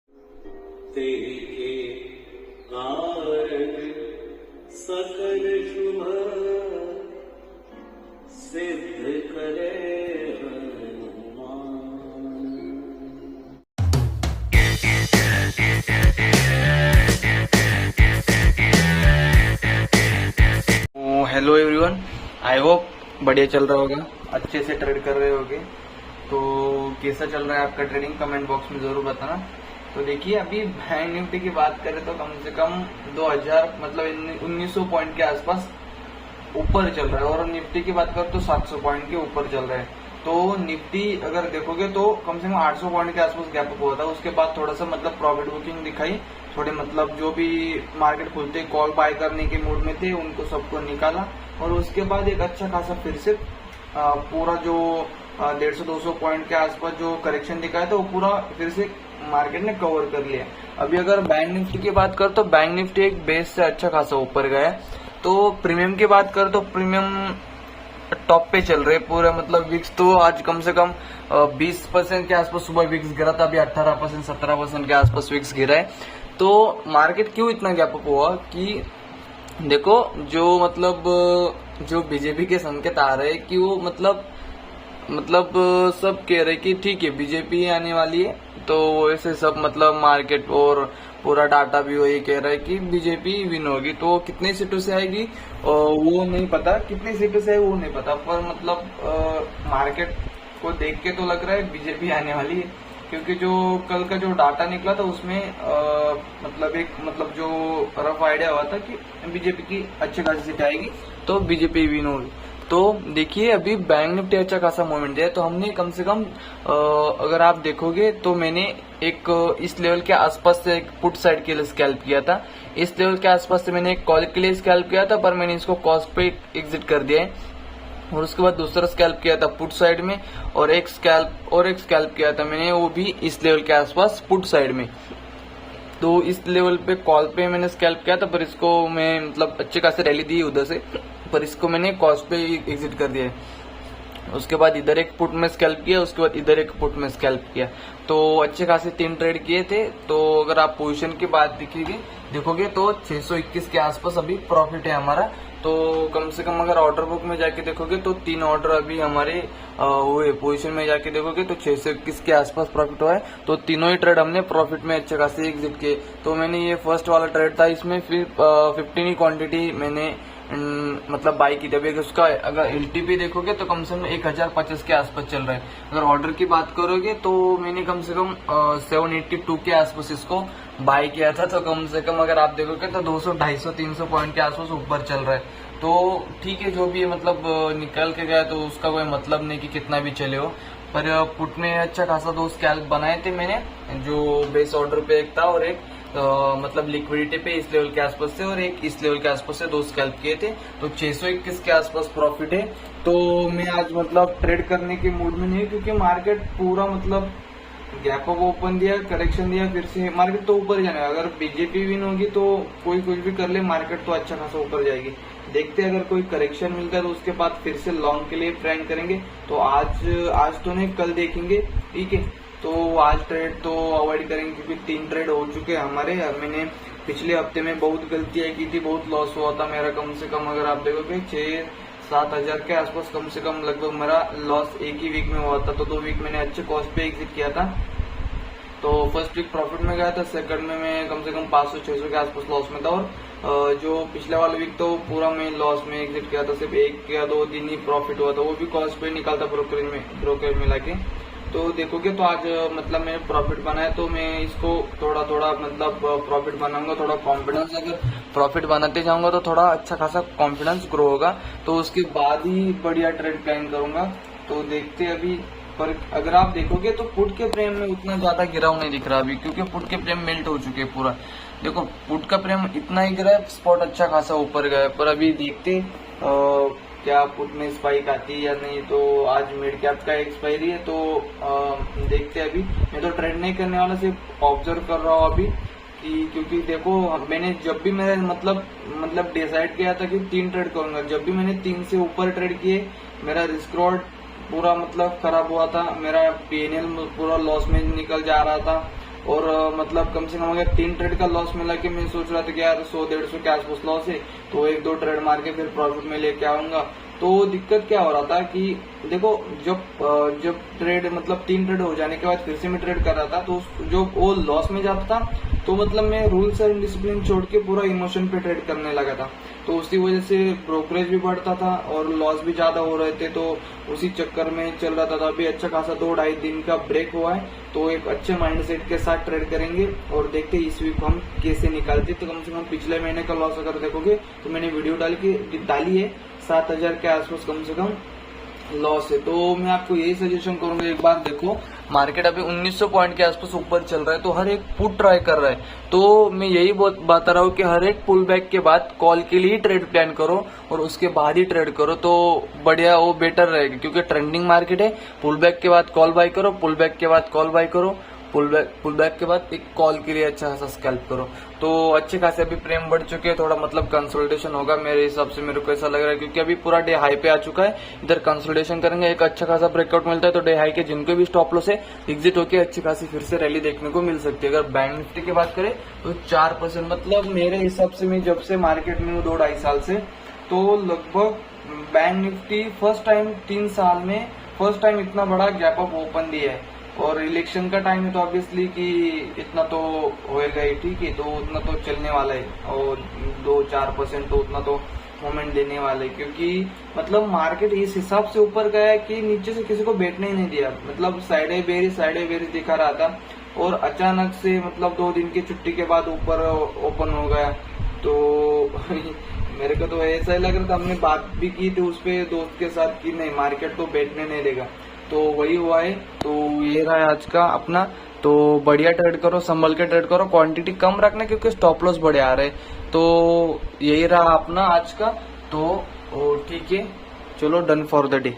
तेरे कारक सकल शुभ सिद्ध करे Hanuman. Hello everyone, I hope बढ़िया चल रहा होगा, अच्छे से ट्रेड कर रहे होगे। तो कैसा चल रहा है आपका ट्रेडिंग, कमेंट बॉक्स में जरूर बताना। तो देखिए, अभी बैंक निफ्टी की बात करें तो कम से कम 2000 मतलब 1900 पॉइंट के आसपास ऊपर चल रहा है, और निफ्टी की बात करें तो 700 पॉइंट के ऊपर चल रहा है। तो निफ्टी अगर देखोगे तो कम से कम 800 पॉइंट के आसपास गैप अप हुआ था, उसके बाद थोड़ा सा मतलब प्रॉफिट बुकिंग दिखाई, थोड़े मतलब जो भी मार्केट खुलते कॉल बाय करने के मूड में थे उनको सबको निकाला, और उसके बाद एक अच्छा खासा फिर से पूरा जो 150-200 पॉइंट के आसपास जो करेक्शन दिखाया था वो पूरा फिर से मार्केट ने कवर कर लिया। अभी अगर बैंक निफ्टी की बात कर तो बैंक निफ्टी एक बेस से अच्छा खासा ऊपर गया है। तो प्रीमियम की बात कर तो प्रीमियम टॉप पे चल रहे पूरा, मतलब विक्स तो आज कम से कम 20% के आसपास सुबह विक्स गिरा था, अभी 18% 17% के आसपास विक्स गिरा है। तो मार्केट क्यों इतना गैप अप हुआ कि देखो, जो मतलब जो बीजेपी के संकेत आ रहे हैं कि वो मतलब सब कह रहे कि ठीक है बीजेपी आने वाली है, तो ऐसे सब मतलब मार्केट और पूरा डाटा भी वही कह रहा है कि बीजेपी विन होगी। तो कितनी सीटों से आएगी वो नहीं पता, कितनी सीटों से है वो नहीं पता, पर मतलब मार्केट को देख के तो लग रहा है बीजेपी आने वाली है, क्योंकि जो कल का जो डाटा निकला था उसमें मतलब जो रफ आइडिया हुआ था कि बीजेपी की अच्छी खासी सीट आएगी तो बीजेपी विन होगी। तो देखिए, अभी बैंक निफ्टी अच्छा खासा मूवमेंट दिया है, तो हमने कम से कम अगर आप देखोगे तो मैंने एक इस लेवल के आसपास से एक पुट साइड के लिए स्कैल्प किया था, इस लेवल के आसपास से मैंने एक कॉल के लिए स्कैल्प किया था, पर मैंने इसको कॉस्ट पे एग्जिट कर दिया है। और उसके बाद दूसरा स्कैल्प किया था पुट साइड में, और एक स्कैल्प किया था मैंने वो भी इस लेवल के आसपास पुट साइड में। तो इस लेवल पे कॉल पे मैंने स्कैल्प किया था, पर इसको मैं मतलब अच्छे खासे रैली दी उधर से, पर इसको मैंने कॉस्ट पे एग्जिट कर दिया है। उसके बाद इधर एक पुट में स्कैल्प किया, उसके बाद इधर एक पुट में स्कैल्प किया, तो अच्छे खासे 3 ट्रेड किए थे। तो अगर आप पोजीशन की बात देखोगे तो 621 के आसपास अभी प्रॉफिट है हमारा। तो कम से कम अगर ऑर्डर बुक में जाके देखोगे तो 3 ऑर्डर अभी हमारे हुए, पोजीशन में जाके देखोगे तो 621 के आसपास प्रॉफिट हुआ है। तो तीनों ही ट्रेड हमने प्रॉफिट में अच्छे खासे एग्जिट किए। तो मैंने ये फर्स्ट वाला ट्रेड था, इसमें फिर 15 ही क्वांटिटी मैंने मतलब बाई की थी। अभी उसका अगर एलटीपी देखोगे तो कम से कम 1050 के आसपास चल रहा है। अगर ऑर्डर की बात करोगे तो मैंने कम से कम 782 के आसपास इसको बाई किया था। तो कम से कम अगर आप देखोगे तो 200, 250, 300 पॉइंट के आसपास ऊपर चल रहा है। तो ठीक है, जो भी मतलब निकल के गया तो उसका कोई मतलब नहीं कि कितना भी चले हो, पर पुट में अच्छा खासा 2 स्कैल्प बनाए थे मैंने, जो बेस ऑर्डर पे एक था और एक मतलब लिक्विडिटी पे इस लेवल के आसपास से, और एक इस लेवल के आसपास से 2 स्कैल्प किए थे। तो 621 के आसपास प्रॉफिट है। तो मैं आज मतलब ट्रेड करने के मूड में नहीं, क्योंकि मार्केट पूरा मतलब गैप अप ओपन दिया, करेक्शन दिया, फिर से मार्केट तो ऊपर जाने। अगर बीजेपी विन होगी तो कोई कुछ भी कर ले, मार्केट तो अच्छा खासा ऊपर जाएगी। देखते हैं, अगर कोई करेक्शन मिलता है तो उसके बाद फिर से लॉन्ग के लिए ट्रेंड करेंगे। तो आज तो नहीं, कल देखेंगे, ठीक है। तो आज ट्रेड तो अवॉइड करेंगे, क्योंकि 3 ट्रेड हो चुके हैं हमारे। मैंने पिछले हफ्ते में बहुत गलतियां की थी, बहुत लॉस हुआ था मेरा। कम से कम अगर आप देखोगे 6-7 हजार के आसपास कम से कम लगभग मेरा लॉस एक ही वीक में हुआ था। तो 2 वीक मैंने अच्छे कॉस्ट पे एग्जिट किया था। तो फर्स्ट वीक प्रॉफिट में गया था, सेकंड में मैं कम से कम 500-600 के आसपास लॉस में था, और जो पिछले वाला वीक तो पूरा मैं लॉस में एग्जिट किया था। सिर्फ 1 या 2 दिन ही प्रॉफिट हुआ था, वो भी कॉस्ट पे निकालता ब्रोकर मिला के। तो देखोगे तो आज मतलब मैंने प्रॉफिट बनाया, तो मैं इसको थोड़ा मतलब प्रॉफिट बनाऊंगा, थोड़ा कॉन्फिडेंस, अगर प्रॉफिट बनाते जाऊंगा तो थोड़ा अच्छा खासा कॉन्फिडेंस ग्रो होगा, तो उसके बाद ही बढ़िया ट्रेड प्लान करूंगा। तो देखते अभी। पर अगर आप देखोगे तो पुट के प्रेम में उतना ज्यादा गिराव नहीं दिख रहा अभी, क्योंकि पुट के प्रेम मेल्ट हो चुके हैं पूरा। देखो, पुट का प्रेम इतना ही गिरा है, स्पॉट अच्छा खासा ऊपर गया है, पर अभी देखते क्या पुट में स्पाइक आती है या नहीं। तो आज मिड कैप का एक्सपायरी है, तो देखते हैं। अभी मैं तो ट्रेड नहीं करने वाला, सिर्फ ऑब्जर्व कर रहा हूँ अभी क्योंकि देखो, मैंने जब भी मेरा मतलब डिसाइड किया था कि 3 ट्रेड करूंगा, जब भी मैंने 3 से ऊपर ट्रेड किए मेरा रिस्क पूरा मतलब खराब हुआ था, मेरा पीएनएल पूरा लॉस में निकल जा रहा था। और मतलब कम से कम अगर 3 ट्रेड का लॉस मिला कि मैं सोच रहा था कि यार 100-150 के आसपास लॉस है, तो 1-2 ट्रेड मार के फिर प्रॉफिट में लेके आऊंगा। तो दिक्कत क्या हो रहा था कि देखो जब ट्रेड मतलब 3 ट्रेड हो जाने के बाद फिर से मैं ट्रेड कर रहा था, तो जो वो लॉस में जाता था, तो मतलब मैं रूल्स एंड डिसिप्लिन छोड़ के पूरा इमोशन पे ट्रेड करने लगा था। तो उसी वजह से ब्रोकरेज भी बढ़ता था और लॉस भी ज्यादा हो रहे थे, तो उसी चक्कर में चल रहा था। तो अभी अच्छा खासा 2-2.5 दिन का ब्रेक हुआ है, तो एक अच्छे माइंडसेट के साथ ट्रेड करेंगे और देखते हैं इस वीक हम कैसे निकालते। तो कम से कम पिछले महीने का लॉस अगर देखोगे तो मैंने वीडियो डाली है 7,000 के आसपास कम से कम लॉस है। तो मैं आपको यही सजेशन करूंगा, एक बार देखो मार्केट अभी 1900 पॉइंट के आसपास ऊपर चल रहा है, तो हर एक पुट ट्राई कर रहा है। तो मैं यही बता रहा हूँ कि हर एक पुल बैक के बाद कॉल के लिए ट्रेड प्लान करो और उसके बाद ही ट्रेड करो, तो बढ़िया वो बेटर रहेगा। क्योंकि ट्रेंडिंग मार्केट है, पुल बैक के बाद कॉल बाय करो, पुल बैक के बाद कॉल बाय करो, पुल बैक के बाद एक कॉल के लिए अच्छा खासा स्कैल्प करो। तो अच्छे खासे अभी प्रेम बढ़ चुके हैं, थोड़ा मतलब कंसोलिडेशन होगा मेरे हिसाब से, मेरे को ऐसा लग रहा है। क्योंकि अभी पूरा डे हाई पे आ चुका है, इधर कंसोलिडेशन करेंगे, एक अच्छा खासा ब्रेकआउट मिलता है तो डे हाई के जिनको भी स्टॉप लॉस है एग्जिट होकर अच्छी खासी फिर से रैली देखने को मिल सकती है। अगर बैंक निफ्टी की बात करें तो 4%, मतलब मेरे हिसाब से मैं जब से मार्केट में हूँ 2-2.5 साल से, तो लगभग बैंक निफ्टी फर्स्ट टाइम 3 साल में फर्स्ट टाइम इतना बड़ा गैप अप ओपन दिया है। और इलेक्शन का टाइम है तो ऑब्वियसली कि इतना तो होएगा ही, ठीक है, तो उतना तो चलने वाला है और 2-4% तो उतना तो मोमेंट देने वाले, क्योंकि मतलब मार्केट इस हिसाब से ऊपर गया है कि नीचे से किसी को बैठने ही नहीं दिया। मतलब साइडे बेरिश दिखा रहा था और अचानक से मतलब 2 दिन की छुट्टी के बाद ऊपर ओपन हो गया। तो मेरे को तो ऐसा ही लग रहा था, हमने बात भी की थी उस पे दोस्त के साथ कि नहीं मार्केट तो बैठने नहीं देगा, तो वही हुआ है। तो ये रहा है आज का अपना, तो बढ़िया ट्रेड करो, संभल के ट्रेड करो, क्वांटिटी कम रखना क्योंकि स्टॉप लॉस बड़े आ रहे। तो यही रहा अपना आज का, तो ठीक है, चलो डन फॉर द डे।